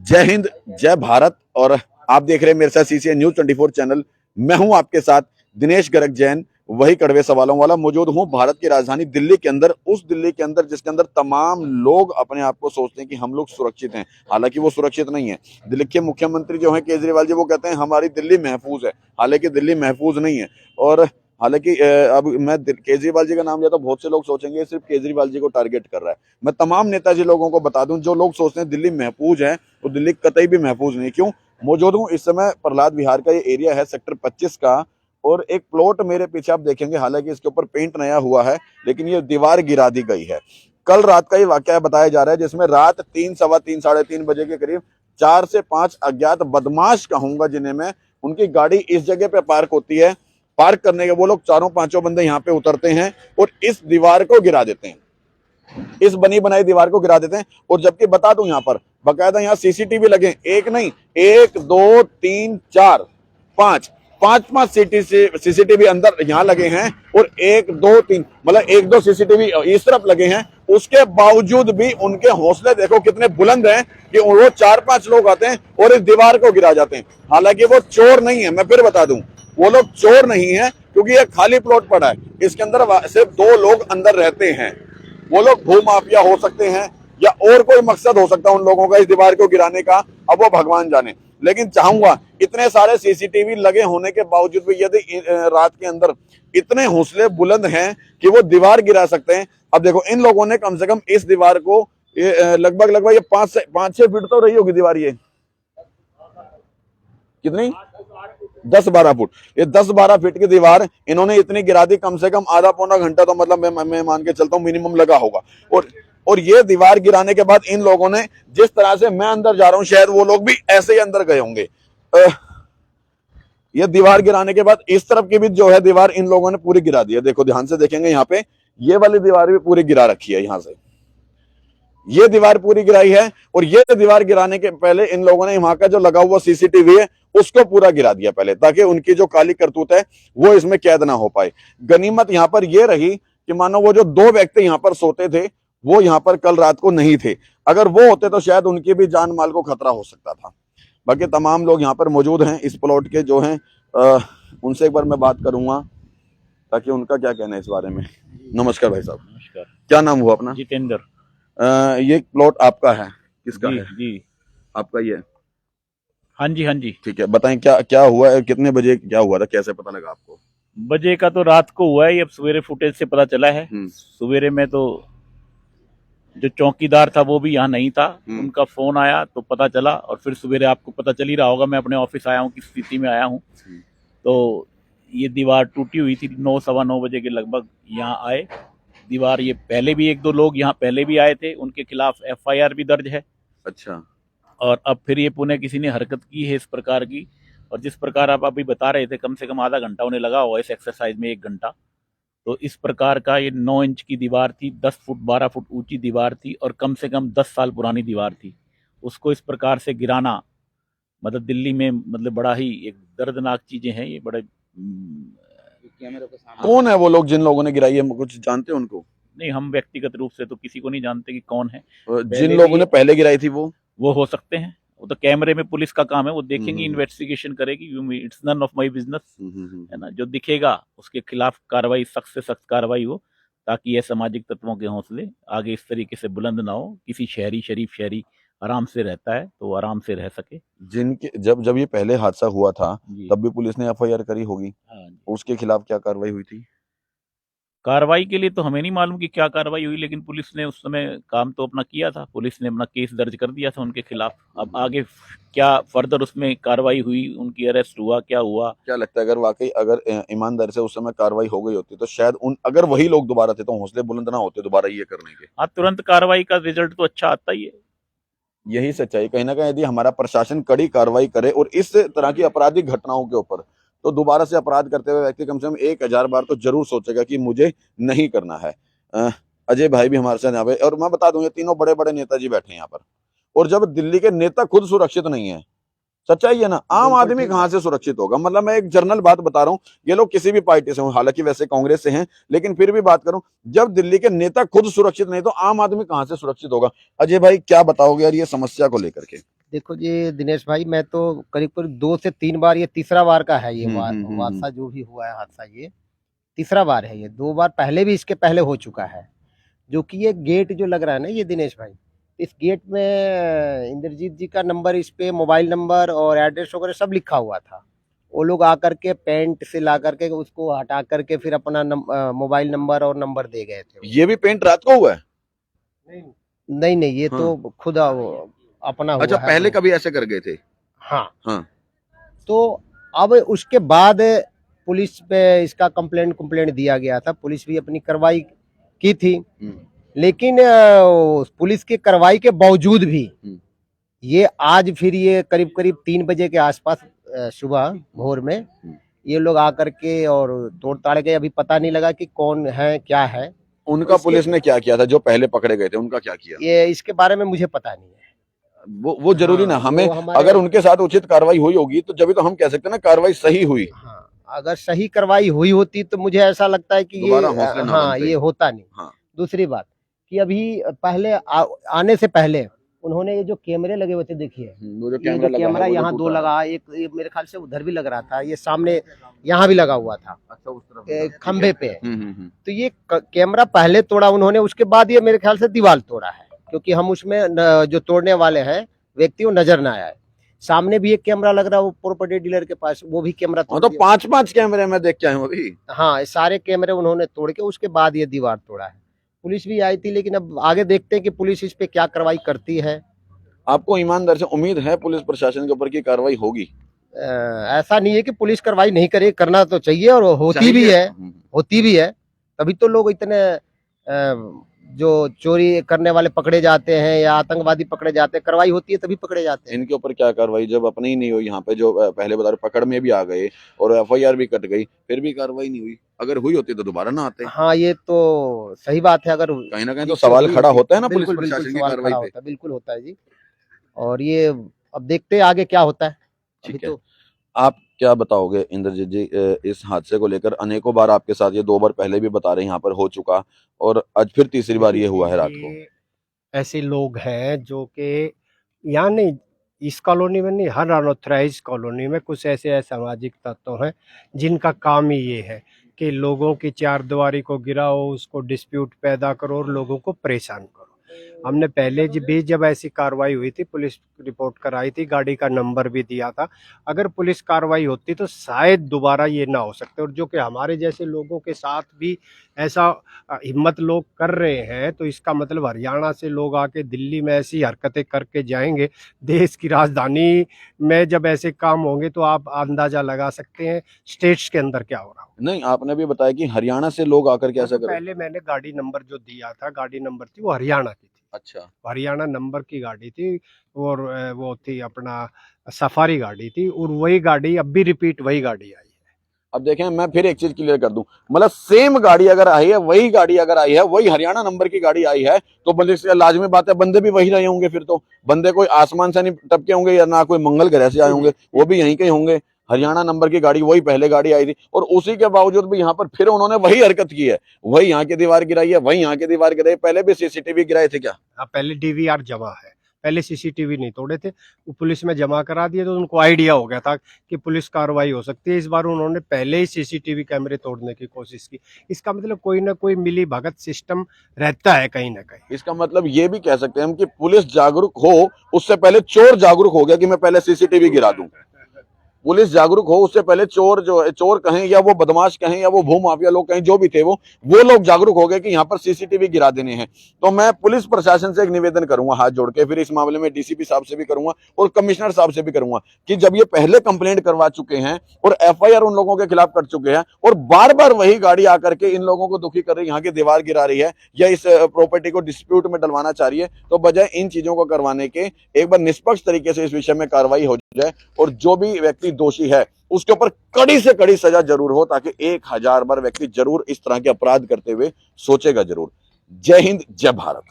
जय हिंद, जय भारत। और आप देख रहे हैं मेरे साथ सीसीएन न्यूज 24 चैनल। मैं हूं आपके साथ दिनेश गर्ग जैन, वही कड़वे सवालों वाला। मौजूद हूं भारत की राजधानी दिल्ली के अंदर, उस दिल्ली के अंदर जिसके अंदर तमाम लोग अपने आप को सोचते हैं कि हम लोग सुरक्षित हैं, हालांकि वो सुरक्षित नहीं है। दिल्ली के मुख्यमंत्री जो हैं केजरीवाल जी, वो कहते हैं हमारी दिल्ली महफूज है, हालांकि दिल्ली महफूज नहीं है। और हालांकि अब मैं केजरीवाल जी का नाम लिया तो बहुत से लोग सोचेंगे सिर्फ केजरीवाल जी को टारगेट कर रहा है। मैं तमाम नेताजी लोगों को बता दूं, जो लोग सोचते हैं दिल्ली महफूज है, तो दिल्ली कतई भी महफूज नहीं। क्यों? मौजूद हूं इस समय प्रहलाद विहार का ये एरिया है, सेक्टर 25 का। और एक प्लॉट मेरे पीछे आप देखेंगे, हालांकि इसके ऊपर पेंट नया हुआ है, लेकिन ये दीवार गिरा दी गई है। कल रात का ये वाकया बताया जा रहा है, जिसमें रात 3, सवा 3, साढ़े 3 बजे के करीब 4 से 5 अज्ञात बदमाश कहूंगा, जिन्हें मैं, उनकी गाड़ी इस जगह पे पार्क होती है। पार्क करने के वो लोग चारों पांचों बंदे यहाँ पे उतरते हैं और इस दीवार को गिरा देते हैं, इस बनी बनाई दीवार को गिरा देते हैं। और जबकि बता दूं, यहाँ पर बकायदा यहाँ सीसीटीवी लगे, एक नहीं, 1, 2, 3, 4, 5 सीसीटीवी अंदर यहाँ लगे हैं। और 1, 2, 3 मतलब 1, 2 सीसीटीवी इस तरफ लगे हैं। उसके बावजूद भी उनके हौसले देखो कितने बुलंद हैं कि वो 4-5 लोग आते हैं और इस दीवार को गिरा जाते हैं। हालांकि वो चोर नहीं है, मैं फिर बता दूं, वो लोग चोर नहीं है, क्योंकि ये खाली प्लॉट पड़ा है। इसके अंदर सिर्फ 2 लोग अंदर रहते हैं। वो लोग भूमाफिया हो सकते हैं या और कोई मकसद हो सकता है उन लोगों का इस दीवार को गिराने का, अब वो भगवान जाने। लेकिन चाहूंगा, इतने सारे सीसीटीवी लगे होने के बावजूद भी यदि रात के अंदर इतने हौसले बुलंद हैं कि वो दीवार गिरा सकते हैं। अब देखो, इन लोगों ने कम से कम इस दीवार को लगभग ये 5-6 फीट तो रही होगी दीवार। ये कितनी? 10-12 फुट। ये 10-12 फीट की दीवार इन्होंने इतनी गिरा दी, कम से कम आधा पौना घंटा तो मतलब मैं मान के चलता हूँ मिनिमम लगा होगा। और ये दीवार गिराने के बाद इन लोगों ने, जिस तरह से मैं अंदर जा रहा हूं, शायद वो लोग भी ऐसे ही अंदर गए होंगे। ये दीवार गिराने के बाद इस तरफ की भी जो है दीवार इन लोगों ने पूरी गिरा दी है। देखो, ध्यान से देखेंगे, यहाँ पे ये वाली दीवार भी पूरी गिरा रखी है। यहाँ से ये दीवार पूरी गिराई है। और ये दीवार गिराने के पहले इन लोगों ने वहां का जो लगा हुआ सीसीटीवी है उसको पूरा गिरा दिया पहले, ताकि उनकी जो काली करतूत है वो इसमें कैद ना हो पाए। गनीमत यहां पर यह रही कि मानो वो जो 2 व्यक्ति यहां पर सोते थे, वो यहां पर कल रात को नहीं थे। अगर वो होते तो शायद उनकी भी जान माल को खतरा हो सकता था। बाकी तमाम लोग यहाँ पर मौजूद हैं इस प्लॉट के जो हैं, उनसे एक बार मैं बात करूंगा ताकि उनका क्या कहना है इस बारे में। नमस्कार भाई साहब। नमस्कार। क्या नाम हुआ अपना? जितेंद्र। ये प्लॉट आपका है? किसका जी, है? जी। आपका ही है? हाँ जी, हाँ जी। ठीक है, बताएं क्या क्या हुआ है, कितने बजे क्या हुआ था, कैसे पता लगा आपको? बजे का तो रात को हुआ है, अब सवेरे फुटेज से पता चला है। सवेरे में तो जो चौकीदार था वो भी यहाँ नहीं था, उनका फोन आया तो पता चला। और फिर सवेरे आपको पता चल ही रहा होगा, मैं अपने ऑफिस आया हूँ, किस स्थिति में आया हूँ। तो ये दीवार टूटी हुई थी। 9, सवा 9 बजे के लगभग यहाँ आए। दीवार, ये पहले भी 1-2 लोग यहाँ पहले भी आए थे, उनके खिलाफ FIR भी दर्ज है। अच्छा। और अब फिर ये पुणे किसी ने हरकत की है इस प्रकार की। और जिस प्रकार आप अभी बता रहे थे, कम से कम आधा घंटा उन्हें लगा हुआ इस एक्सरसाइज में, 1 घंटा। तो इस प्रकार का ये 9 इंच की दीवार थी, 10 फुट 12 फुट ऊंची दीवार थी, और कम से कम 10 साल पुरानी दीवार थी। उसको इस प्रकार से गिराना, मतलब दिल्ली में, मतलब बड़ा ही एक दर्दनाक चीजें हैं ये। बड़े कौन है वो लोग जिन लोगों ने गिराई है? कुछ जानते हैं उनको? नहीं, हम व्यक्तिगत रूप से तो किसी को नहीं जानते कि कौन है। जिन लोगों ने पहले गिराई थी वो हो सकते हैं। वो तो कैमरे में पुलिस का काम है, वो देखेंगे, इन्वेस्टिगेशन करेगी। It's none of my business, है ना। जो दिखेगा उसके खिलाफ कार्रवाई, सख्त से सख्त कार्रवाई हो, ताकि ये सामाजिक तत्वों के हौसले आगे इस तरीके से बुलंद ना हो। किसी शरीफ शहरी आराम से रहता है तो आराम से रह सके। जिनके जब ये पहले हादसा हुआ था तब भी पुलिस ने FIR करी होगी। हाँ, उसके खिलाफ क्या कार्रवाई हुई थी? कार्रवाई के लिए तो हमें नहीं मालूम कि क्या कार्रवाई हुई, लेकिन पुलिस ने उस समय काम तो अपना किया था। पुलिस ने अपना केस दर्ज कर दिया था उनके खिलाफ। अब आगे क्या फर्दर उसमें कार्रवाई हुई, उनकी अरेस्ट हुआ, क्या हुआ? क्या लगता है, अगर वाकई अगर ईमानदारी से उस समय कार्रवाई हो गई होती तो शायद अगर वही लोग दोबारा थे तो हौसले बुलंद ना होते दोबारा ये करने के। हाँ, तुरंत कार्रवाई का रिजल्ट तो अच्छा आता ही है। यही सच्चाई कहीं ना कहीं, यदि हमारा प्रशासन कड़ी कार्रवाई करे और इस तरह की आपराधिक घटनाओं के ऊपर, तो दोबारा से अपराध करते हुए व्यक्ति कम से कम 1000 बार तो जरूर सोचेगा कि मुझे नहीं करना है। अजय भाई भी हमारे साथ यहाँ पे, और मैं बता दूं, ये तीनों बड़े बड़े नेताजी बैठे हैं यहाँ पर। और जब दिल्ली के नेता खुद सुरक्षित नहीं है, सच्चाई है ना, आम आदमी कहां से सुरक्षित होगा? मतलब मैं एक जनरल बात बता रहा हूं, ये लोग किसी भी पार्टी से हो, हालांकि वैसे कांग्रेस से हैं, लेकिन फिर भी बात करूं, जब दिल्ली के नेता खुद सुरक्षित नहीं तो आम आदमी कहां से सुरक्षित होगा? अजय भाई क्या बताओगे यार ये समस्या को लेकर के? देखो जी दिनेश भाई, मैं तो करीब करीब 2 से 3 बार, ये तीसरा बार का है ये हादसा जो भी हुआ है, हादसा ये तीसरा बार है। ये 2 बार पहले भी इसके पहले हो चुका है। जो कि ये गेट जो लग रहा है ना ये दिनेश भाई, इस गेट में इंद्रजीत जी का नंबर, इस पे मोबाइल नंबर और एड्रेस वगैरह सब लिखा हुआ था। वो लोग आकर के पेंट से ला करके उसको हटा करके फिर अपना मोबाइल नंबर और नंबर दे गए थे। ये भी पेंट रात को हुआ है? नहीं नहीं, ये तो खुद अपना हुआ अच्छा, है। पहले कभी ऐसे कर गए थे? हाँ हाँ। तो अब उसके बाद पुलिस पे इसका कंप्लेंट दिया गया था। पुलिस भी अपनी कार्रवाई की थी, लेकिन पुलिस की कार्रवाई के बावजूद भी ये आज फिर ये करीब करीब 3 बजे के आसपास सुबह भोर में ये लोग आकर के और तोड़ ताड़ के, अभी पता नहीं लगा कि कौन है क्या है। उनका पुलिस ने क्या किया था? जो पहले पकड़े गए थे उनका क्या किया? ये इसके बारे में मुझे पता नहीं है। वो जरूरी ना, हमें अगर उनके साथ उचित कार्रवाई हुई होगी तो जब तो हम कह सकते हैं ना कार्रवाई सही हुई। हाँ, अगर सही कार्रवाई हुई होती तो मुझे ऐसा लगता है कि ये होता नहीं। हाँ। दूसरी बात कि अभी पहले आने से पहले उन्होंने ये जो कैमरे लगे हुए थे, देखिए वो जो कैमरा यहाँ 2 लगा, एक मेरे ख्याल से उधर भी लग रहा था, ये सामने यहाँ भी लगा हुआ था। अच्छा, उस तरफ खंबे पे। तो ये कैमरा पहले तोड़ा उन्होंने, उसके बाद ये मेरे ख्याल से दीवार तोड़ा है, क्योंकि हम उसमें जो तोड़ने वाले हैं व्यक्ति वो नजर ना आए। सामने भी एक कैमरा लग रहा है वो प्रॉपर्टी डीलर के पास, वो भी कैमरा तो 5-5 कैमरे में देख के आए अभी। हाँ, सारे कैमरे उन्होंने तोड़ के उसके बाद ये दीवार तोड़ा है। पुलिस भी आई थी, लेकिन अब आगे देखते हैं कि पुलिस इस पे क्या कार्रवाई करती है। आपको ईमानदार से उम्मीद है पुलिस प्रशासन के ऊपर की कार्रवाई होगी? ऐसा नहीं है कि पुलिस कार्रवाई नहीं करे, करना तो चाहिए और होती भी है। तभी तो लोग इतने जो चोरी करने वाले पकड़े जाते हैं या आतंकवादी पकड़े जाते हैं, कार्रवाई होती है तभी पकड़े जाते हैं। इनके ऊपर क्या कार्रवाई जब अपनी ही नहीं हुई? यहाँ पे जो पहले बता रहे पकड़ में भी आ गए और FIR भी कट गई, फिर भी कार्रवाई नहीं हुई। अगर हुई होती तो दोबारा ना आते। हाँ, ये तो सही बात है। अगर कहीं ना कहीं तो सवाल खड़ा होता है ना पुलिस प्रशासन की कार्रवाई पे। बिल्कुल होता है जी, और ये अब देखते हैं आगे क्या होता है। ठीक है, आप क्या बताओगे इंद्रजीत जी इस हादसे को लेकर? अनेकों बार आपके साथ ये 2 बार पहले भी बता रहे हैं यहाँ पर हो चुका, और आज फिर तीसरी बार ये हुआ है रात को। ऐसे लोग हैं जो कि यहाँ नहीं, इस कॉलोनी में नहीं, हर अनऑथराइज कॉलोनी में कुछ ऐसे सामाजिक तत्व हैं जिनका काम ही ये है कि लोगों की चारदीवारी को गिराओ, उसको डिस्प्यूट पैदा करो और लोगों को परेशान करो। हमने पहले भी जब ऐसी कार्रवाई हुई थी, पुलिस रिपोर्ट कराई थी, गाड़ी का नंबर भी दिया था। अगर पुलिस कार्रवाई होती तो शायद दोबारा ये ना हो सकते। और जो कि हमारे जैसे लोगों के साथ भी ऐसा हिम्मत लोग कर रहे हैं, तो इसका मतलब हरियाणा से लोग आके दिल्ली में ऐसी हरकतें करके जाएंगे। देश की राजधानी में जब ऐसे काम होंगे तो आप अंदाजा लगा सकते हैं स्टेट्स के अंदर क्या हो रहा हो। नहीं, आपने भी बताया कि हरियाणा से लोग आकर के ऐसा करें। पहले मैंने गाड़ी नंबर जो दिया था, गाड़ी नंबर थी वो हरियाणा की थी। अच्छा, हरियाणा नंबर की गाड़ी थी, और वो थी अपना सफारी गाड़ी थी, और वही गाड़ी अब भी रिपीट वही गाड़ी आई है। अब देखें, मैं फिर एक चीज क्लियर कर दूं, मतलब सेम गाड़ी अगर आई है, वही गाड़ी अगर आई है, वही हरियाणा नंबर की गाड़ी आई है, तो बंदे लाजमी बात है बंदे भी वही रहे होंगे। फिर तो बंदे कोई आसमान से नहीं टपके होंगे या ना कोई मंगल ग्रह से आए होंगे, वो भी यहीं के होंगे। हरियाणा नंबर की गाड़ी, वही पहले गाड़ी आई थी, और उसी के बावजूद भी यहाँ पर फिर उन्होंने वही हरकत की है, वही यहाँ की दीवार गिराई है, वही यहाँ की दीवार गिराई। पहले भी CCTV गिराए थे क्या? हाँ, पहले DVR जमा है, पहले CCTV नहीं तोड़े थे, वो पुलिस में जमा करा दिए, तो उनको आइडिया हो गया था कि पुलिस कार्रवाई हो सकती है। इस बार उन्होंने पहले ही CCTV कैमरे तोड़ने की कोशिश की। इसका मतलब कोई ना कोई मिली भगत सिस्टम रहता है कहीं ना कहीं। इसका मतलब ये भी कह सकते हैं हम कि पुलिस जागरूक हो उससे पहले चोर जागरूक हो गया कि मैं पहले CCTV गिरा दूं। पुलिस जागरूक हो उससे पहले चोर, जो है चोर कहें या वो बदमाश कहें या वो भूमाफिया लोग कहें, जो भी थे वो लोग जागरूक हो गए कि यहाँ पर CCTV गिरा देने हैं। तो मैं पुलिस प्रशासन से एक निवेदन करूंगा हाथ जोड़ के, फिर इस मामले में DCP साहब से भी करूंगा और कमिश्नर साहब से भी करूंगा कि जब ये पहले कंप्लेंट करवा चुके हैं और FIR उन लोगों के खिलाफ कर चुके हैं और बार बार वही गाड़ी आकर के इन लोगों को दुखी कर रही है, यहाँ की दीवार गिरा रही है या इस प्रॉपर्टी को डिस्प्यूट में डलवाना चाह रही है, तो बजाय इन चीजों को करवाने के एक बार निष्पक्ष तरीके से इस विषय में कार्रवाई हो जाए और जो भी व्यक्ति दोषी है उसके ऊपर कड़ी से कड़ी सजा जरूर हो, ताकि 1000 बार व्यक्ति जरूर इस तरह के अपराध करते हुए सोचेगा जरूर। जय हिंद, जय भारत।